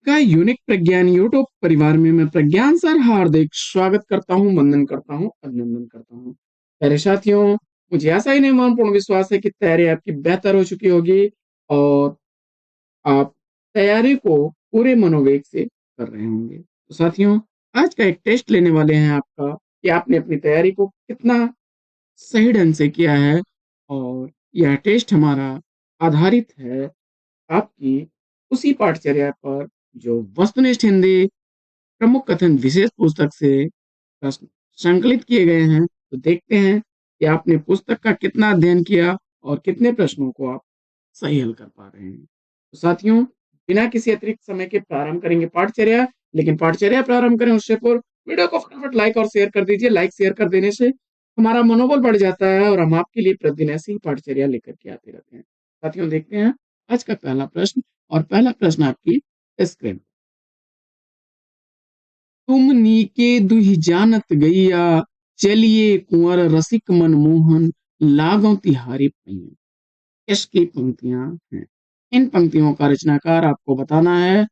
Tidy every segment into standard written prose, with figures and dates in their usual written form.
का यूनिक प्रज्ञान यूट्यूब परिवार में मैं प्रज्ञान सर हार्दिक स्वागत करता हूँ, वंदन करता हूँ, अभिनंदन करता हूँ। प्यारे साथियों, मुझे ऐसा ही नहीं पूर्ण विश्वास है कि तैयारी आपकी बेहतर हो चुकी होगी और आप तैयारी को पूरे मनोवेग से कर रहे होंगे। तो साथियों, आज का एक टेस्ट लेने वाले हैं आपका कि आपने अपनी तैयारी को कितना सही ढंग से किया है। और यह टेस्ट हमारा आधारित है आपकी उसी पाठचर्या पर जो वस्तुनिष्ठ हिंदी प्रमुख कथन विशेष पुस्तक से प्रश्न संकलित किए गए हैं। तो देखते हैं कि आपने पुस्तक का कितना अध्ययन किया और कितने प्रश्नों को आप सही हल कर पा रहे हैं। तो साथियों, बिना किसी अतिरिक्त समय के प्रारंभ करेंगे पाठचर्या। लेकिन पाठचर्या प्रारंभ करें उससे पूर्व वीडियो को फटाफट लाइक और शेयर कर दीजिए। लाइक शेयर कर देने से हमारा मनोबल बढ़ जाता है और हम आपके लिए प्रतिदिन ऐसी ही पाठचर्या लेकर के आते रहते हैं। साथियों, देखते हैं आज का पहला प्रश्न। और पहला प्रश्न आपकी स्क्रीन। तुम नीके दुहि जानत गैया, चलिए कुंवर रसिक मनमोहन, लागों तिहारी पैया। इसकी पंक्तियां हैं। इन पंक्तियों का रचनाकार आपको बताना है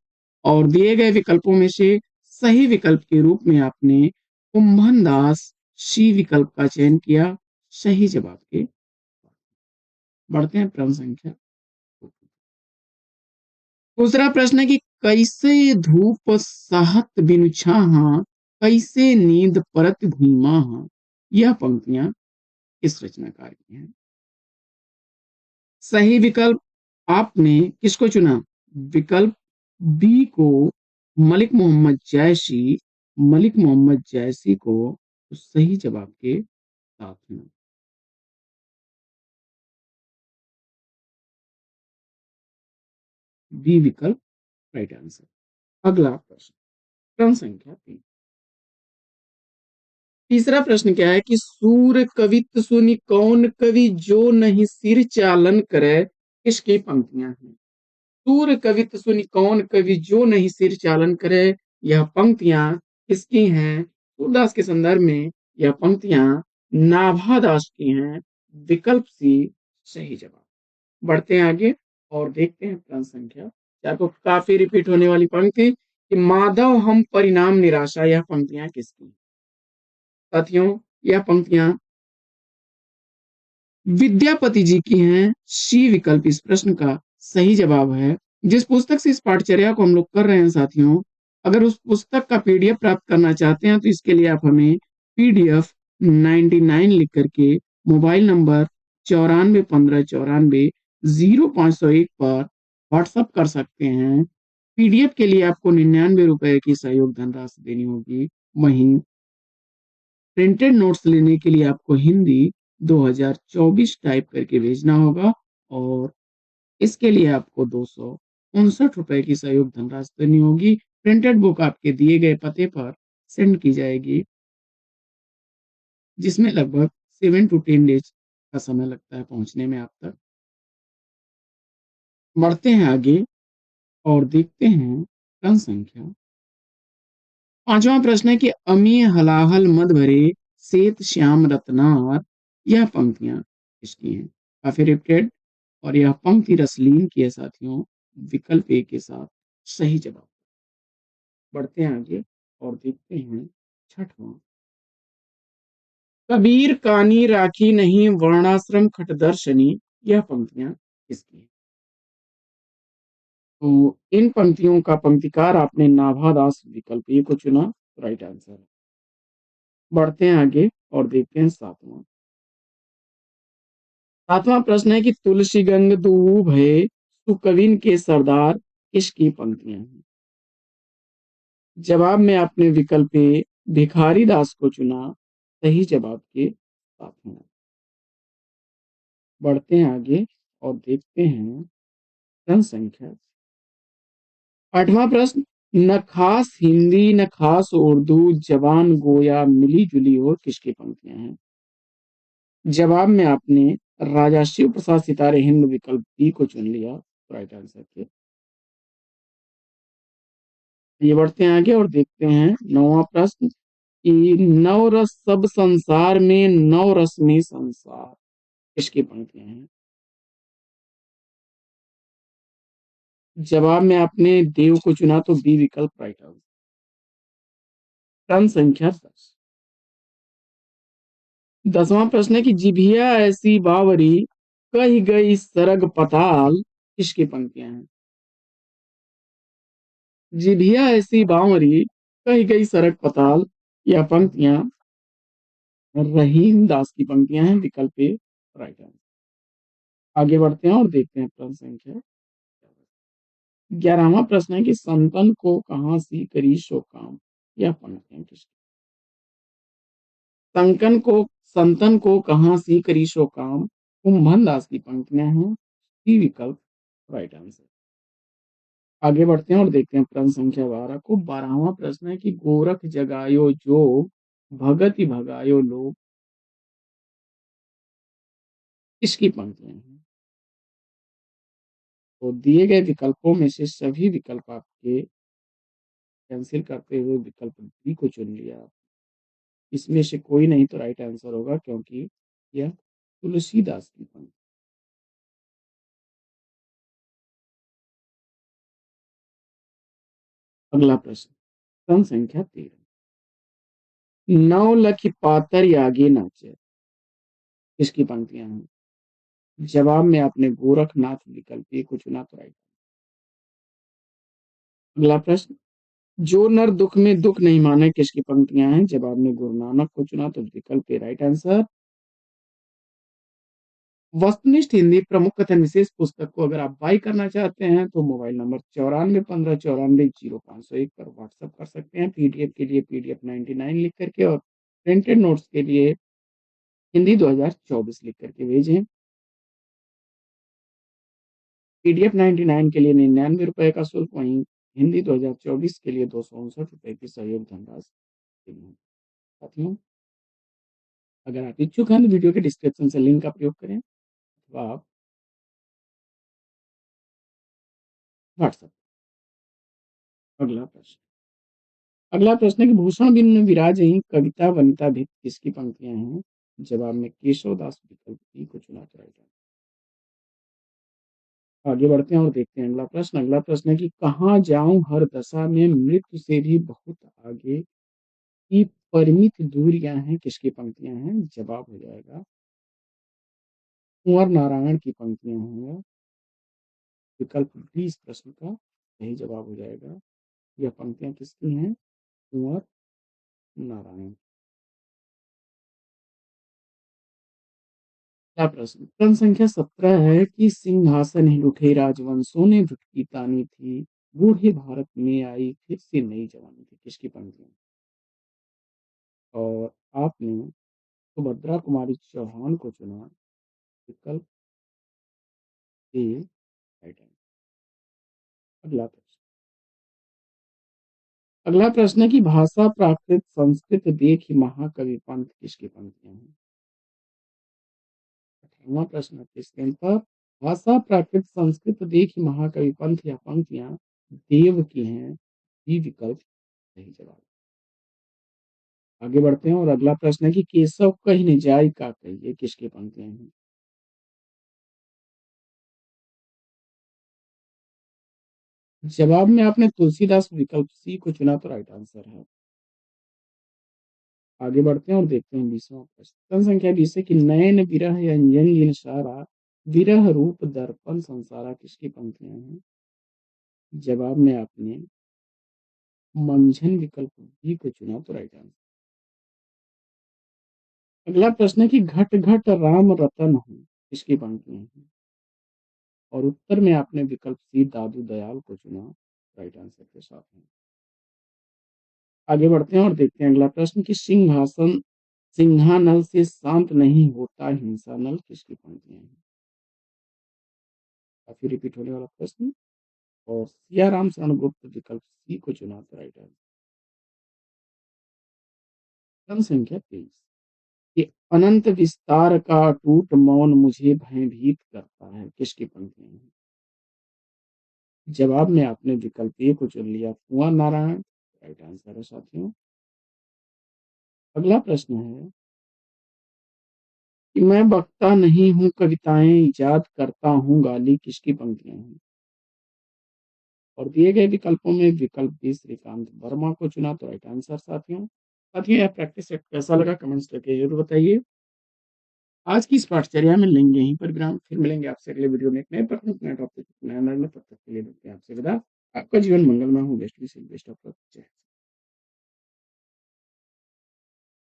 और दिए गए विकल्पों में से सही विकल्प के रूप में आपने कुंभन दास सी विकल्प का चयन किया सही जवाब के। बढ़ते हैं प्रश्न संख्या। दूसरा प्रश्न है कि कैसे धूप साहत बिनु छाहा, कैसे नींद परत भुइमाहा। यह पंक्तियां इस रचनाकार की हैं। सही विकल्प आपने किसको चुना? विकल्प बी को, मलिक मोहम्मद जैसी। मलिक मोहम्मद जैसी को तो सही जवाब के साथ में बी विकल्प राइट आंसर। अगला प्रश्न, क्रम संख्या 3। तीसरा प्रश्न क्या है कि सूर कवित सुनि कौन कवि, जो नहीं सिर चालन करे। किसकी पंक्तियां हैं? सूर कवित सुनि कौन कवि, जो नहीं सिर चालन करे। यह पंक्तियां किसकी हैं? सूरदास के संदर्भ में यह पंक्तियां नाभादास की हैं। विकल्प सी सही जवाब। बढ़ते हैं आगे और देखते हैं प्रश्न संख्या 4 को। काफी रिपीट होने वाली पंक्ति कि माधव हम परिणाम निराशा। यह पंक्तियां किसकी? साथियों, यह पंक्तियां विद्यापति जी की हैं। सी विकल्प इस प्रश्न का सही जवाब है। जिस पुस्तक से इस पाठचर्या को हम लोग कर रहे हैं साथियों, अगर उस पुस्तक का पीडीएफ प्राप्त करना चाहते हैं तो इसके लिए आप हमें पीडीएफ 99 लिख करके मोबाइल नंबर 9415940501 पर व्हाट्सएप कर सकते हैं। पीडीएफ के लिए आपको 99 रुपए की सहयोग धनराशि देनी होगी। वहीं प्रिंटेड नोट्स लेने के लिए आपको हिंदी 2024 टाइप करके भेजना होगा और इसके लिए आपको 259 रुपए की सहयोग धनराशि देनी होगी। प्रिंटेड बुक आपके दिए गए पते पर सेंड की जाएगी, जिसमें लगभग 7 to 10 डेज का समय लगता है पहुंचने में आप तक। बढ़ते हैं आगे और देखते हैं प्रश्न संख्या। पांचवा प्रश्न है कि अमी हलाहल मद भरे, सेत श्याम रत्नार। यह पंक्तियां किसकी हैं? काफी रिपीटेड और यह पंक्ति रसलीन की है साथियों। विकल्प ए के साथ सही जवाब। बढ़ते हैं आगे और देखते हैं छठवां। कबीर कानी राखी नहीं, वर्णाश्रम खटदर्शनी। यह पंक्तियां किसकी हैं? तो इन पंक्तियों का पंक्तिकार आपने नाभादास विकल्प ए को चुना, राइट आंसर है। बढ़ते हैं आगे और देखते हैं सातवां। सातवां प्रश्न है कि तुलसी गंग दूब भय, सुकविन के सरदार। किसकी पंक्तियां हैं? जवाब में आपने विकल्प ए भिखारी दास को चुना, सही जवाब के साथ में। बढ़ते हैं आगे और देखते हैं प्रश्न संख्या। आठवां प्रश्न, न खास हिंदी न खास उर्दू, जवान गोया मिली जुली और। किसकी पंक्तियां हैं? जवाब में आपने राजा शिव प्रसाद सितारे हिंद विकल्प बी को चुन लिया, राइट आंसर के। ये बढ़ते हैं आगे और देखते हैं नौवां प्रश्न कि नव रस सब संसार में, नव रस में संसार। किसकी पंक्तियां हैं? जवाब में आपने देव को चुना तो बी विकल्प राइट आंसर। प्रश्न संख्या 10। 10वां प्रश्न है कि जिभिया ऐसी बावरी कही गई सरग पताल किसकी पंक्तियां हैं? जिभिया ऐसी बावरी कही गई सरग पताल, यह पंक्तियां रहीम दास की पंक्तियां हैं, विकल्प ए राइट आंसर। आगे बढ़ते हैं और देखते हैं प्रश्न संख्या 11वां प्रश्न है कि संतन को कहां सी करी सो काम, यह पंक्तियां किसकी? संतन को कहां सी करी सो काम, कुंभन दास की पंक्तियां हैं, सी विकल्प राइट आंसर। आगे बढ़ते हैं और देखते हैं प्रश्न संख्या 12 को। 12वां प्रश्न है कि गोरख जगायो जोग भगति भगायो लोग, किसकी पंक्तियां हैं? तो दिए गए विकल्पों में से सभी विकल्प आपके कैंसिल करते हुए विकल्प बी को चुन लिया। इसमें से कोई नहीं तो राइट आंसर होगा, क्योंकि यह तुलसीदास की पंक्ति। अगला प्रश्न, प्रश्न संख्या 13। नौ लख पातर आगे नाचे, किसकी पंक्तियां हैं? जवाब में आपने गोरखनाथ विकल्प ए को चुना तो राइट। अगला प्रश्न, जो नर दुख में दुख नहीं माने, किसकी पंक्तियां हैं? जवाब में गुरु नानक को चुना तो विकल्प ए राइट आंसर। वस्तुनिष्ठ हिंदी प्रमुख कथन विशेष पुस्तक को अगर आप बाई करना चाहते हैं तो मोबाइल नंबर 9415940501 पर व्हाट्सएप कर सकते हैं। पीडीएफ के लिए पीडीएफ 99 लिख करके और प्रिंटेड नोट्स के लिए हिंदी 2024 लिख करके भेजें। पीडीएफ 99 के लिए 99 रुपए का शुल्क, वहीं हिंदी 2024 के लिए 259 रुपए की सहयोग धनराशि। साथियों, अगर आप इच्छुक हैं तो वीडियो के डिस्क्रिप्शन से लिंक का प्रयोग करें अथवा आप व्हाट्सएप। अगला प्रश्न, अगला प्रश्न है कि भूषण बिन विराजहि कविता वनिता भित, किसकी पंक्तियां हैं? जवाब में केशवदास विकल्प ई को चुना तो राइट आंसर। आगे बढ़ते हैं और देखते हैं अगला प्रश्न। अगला प्रश्न है कि कहाँ जाऊं हर दशा में मृत्यु से भी बहुत आगे की परिमित दूरियां हैं, किसकी पंक्तियां हैं? जवाब हो जाएगा कुंवर नारायण की पंक्तियां हैं, विकल्प डी इस प्रश्न का सही जवाब हो जाएगा। यह पंक्तियां किसकी हैं? कुंवर नारायण। अगला प्रश्न, प्रश्न संख्या 17 है कि सिंहासन हिल उठे राजवंशों ने भुटकी तानी थी, बूढ़े भारत में आई फिर से नई जवानी थी, किसकी पंक्तियां? और आपने सुभद्रा कुमारी चौहान को चुना, विकल्प ए राइट आंसर। अगला प्रश्न, अगला प्रश्न है कि भाषा प्राकृत संस्कृत देखी महाकवि पंत, किसकी पंक्तियां हैं? 18वां प्रश्न आपके स्क्रीन पर, भाषा प्राकृत संस्कृत देखी महाकवि पंत या पंक्तियां देव की हैं, बी विकल्प सही जवाब। आगे बढ़ते हैं और अगला प्रश्न है कि केशव कही न जाय का कहिए, किसकी पंक्तियां हैं? जवाब में आपने तुलसीदास विकल्प सी को चुना तो राइट आंसर है। आगे बढ़ते हैं और देखते हैं 20वां प्रश्न। प्रश्न संख्या 20 है कि नयन विरह अंजन लीन सारा, विरह रूप दर्पण संसारा, किसकी पंक्तियां हैं? जवाब में आपने मंझन विकल्प बी को चुना तो राइट आंसर। अगला प्रश्न है कि घट घट राम रतन हो, किसकी पंक्तियां हैं? और उत्तर में आपने विकल्प सी दादू दयाल को चुना राइट आंसर के साथ में। आगे बढ़ते हैं और देखते हैं अगला प्रश्न कि सिंहासन सिंहानल से शांत नहीं होता हिंसा नल, किसकी पंक्तियां हैं? काफी रिपीट होने वाला प्रश्न, और सियाराम शरण गुप्त विकल्प सी को चुना तो राइट आंसर। प्रश्न संख्या 23 कि अनंत विस्तार का टूट मौन मुझे भयभीत करता है, किसकी पंक्तियां हैं? जवाब में आपने विकल्प ए को चुन लिया, कुंवर नारायण राइट आंसर है साथियों। अगला प्रश्न है कि मैं बकता नहीं हूँ कविताएं इजाद करता हूँ गाली, किसकी पंक्तियां हैं? और दिए गए विकल्पों में विकल्प बी श्रीकांत वर्मा को चुना तो राइट आंसर साथियों यह प्रैक्टिस सेट कैसा लगा कमेंट्स करके जरूर बताइए। आज की इस पाठचर्या में लेंगे यहीं पर विराम, फिर मिलेंगे आपसे अगले वीडियो में एक नए प्रश्न नए टॉपिक नए तब तक के लिए देते हैं आपसे विदा। आपका जीवन मंगलमय हो। Best of luck.